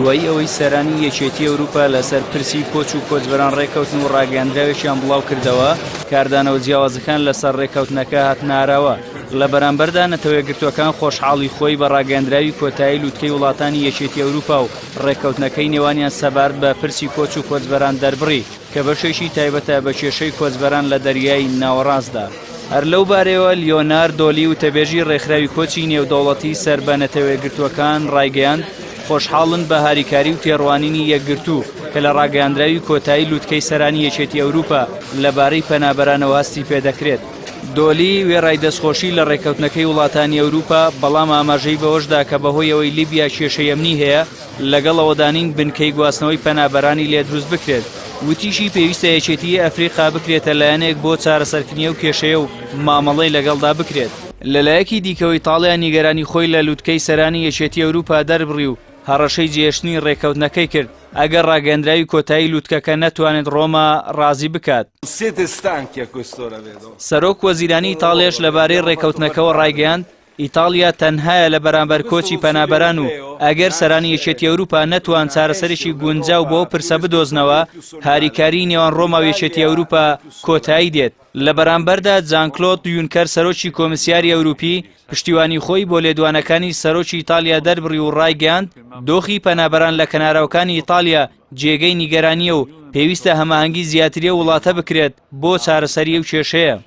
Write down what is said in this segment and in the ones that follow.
دوای ئەوەی سەرانی یەکێتی ئەوروپا لەسەر پرسی کۆچ و کۆچبەران ڕێکەوتن و ڕاگەیاندراوێکیان بڵاو کردەوە، کاردانەوە جیاوازەکان لەسەر ڕێکەوتنەکە هاتناراوە. لە بەرامبەردا نەتەوەیەکگرتوەکان خۆشحاڵی خۆی بە ڕاگەیاندراوی کۆتایی لووتکەی وڵاتانی یەکێتی ئەوروپا و ڕێکەوتنەکەی نێوانیان سەبارەت بە پرسی کۆچ و کۆچبەران دەربڕی کە بەشێکی تایبەتە بە کێشەی کۆچبەران لە دەریای ناوەڕاستدا. هەر لەو بارەوە لیۆنارد دۆلی وتەبێژی ڕێکخراوی کۆچی نێودەوڵەتی سەر بە نەتەوەیەکگرتوەکان ڕایگەیاند خۆشحاڵن بە هاریکاری و تێڕوانینی یەکگرتوو کە لە ڕاگەیاندراوی کۆتایی لووتکەی سەرانی یەکێتی ئەوروپا لەبارەی پەنابەرانەوە هەستی پێدەکرێت. دۆلی وێڕای دەستخۆشی لە ڕێکەوتنەکەی وڵاتانی ئەوروپا، بەڵام ئاماژەی بەوەشدا کە بەهۆی ئەوەی لیبیا کێشەی ئەمنی هەیە لەگەڵ ئەوەدانین بنکەی گواستنەوەی پەنابەرانی لێ دروست بکرێت. وتیشی پێویستە یەکێتی ئەفریقا بکرێتە لایەنێک بۆ چارەسەرکردنی و کێشەیە و مامەڵەی لەگەڵدا بکرێت. لەلایەکی دیکەوەی ئیتاڵیا نیگەرانی خۆی لە لووتکەی سەرانی یەکێتی ئەوروپا دەربڕی و هەڕەشەی جێشتنی ڕێکەوتنەکەی کرد ئەگەر ڕاگەیاندراوی کۆتایی لووتکەکە نەتوانێت ڕۆما ڕازی بکات. سەرۆک وەزیرانی ئیتاڵیاش لەبارەی ڕێکەوتنەکەەوە ڕایگەیاند ئیتاڵیا تەنهایە لە بەرامبەر کۆچی پەنابەران و ئەگەر سەرانی یەکێتی ئەوروپا نەتوان چارەسەرێکی گونجاو بۆ پرسە بدۆزنەوە، هاریکاری نێوان ڕۆما و یەکێتی ئەوروپا کۆتایی دێت. لە بەرامبەردا جان کلۆد یونکەر سەرۆکی کۆمسیاری ئەوروپی پشتیوانی خۆی بۆ لێدوانەکانی سەرۆکی ئیتالیا دەربڕی و ڕایگەیاند دۆخی پەنابەران لە کەناراوەکانی ئیتالیا جێگەی نیگەرانیە و پێویستە هەماهەنگی زیاتریە وڵاتە بکرێت بۆ چارەسەری ئەو کێشەیە.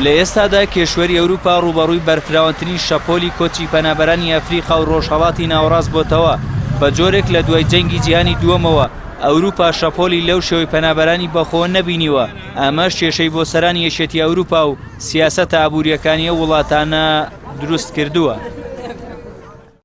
لە ئێستادا کێشوەری ئەوروپا ڕوبەڕووی بەرفراوەترین شەپۆلی کۆچی پەنابەرانی ئەفریقا و ڕۆژهەڵاتی ناوەڕاست بۆتەوە. بە جۆرێک لە دوای جەنگی جیهانی دووەمەوە ئەوروپا شەپۆلی لەو شێوەی پەنابەرانی بەخۆ نەبینیوە. ئەمەش کێشەی بۆ سەرانی یەکێتی ئەوروپا و سیاسەتە ئابوووریەکانی ئەو وڵاتانە دروست کردووە.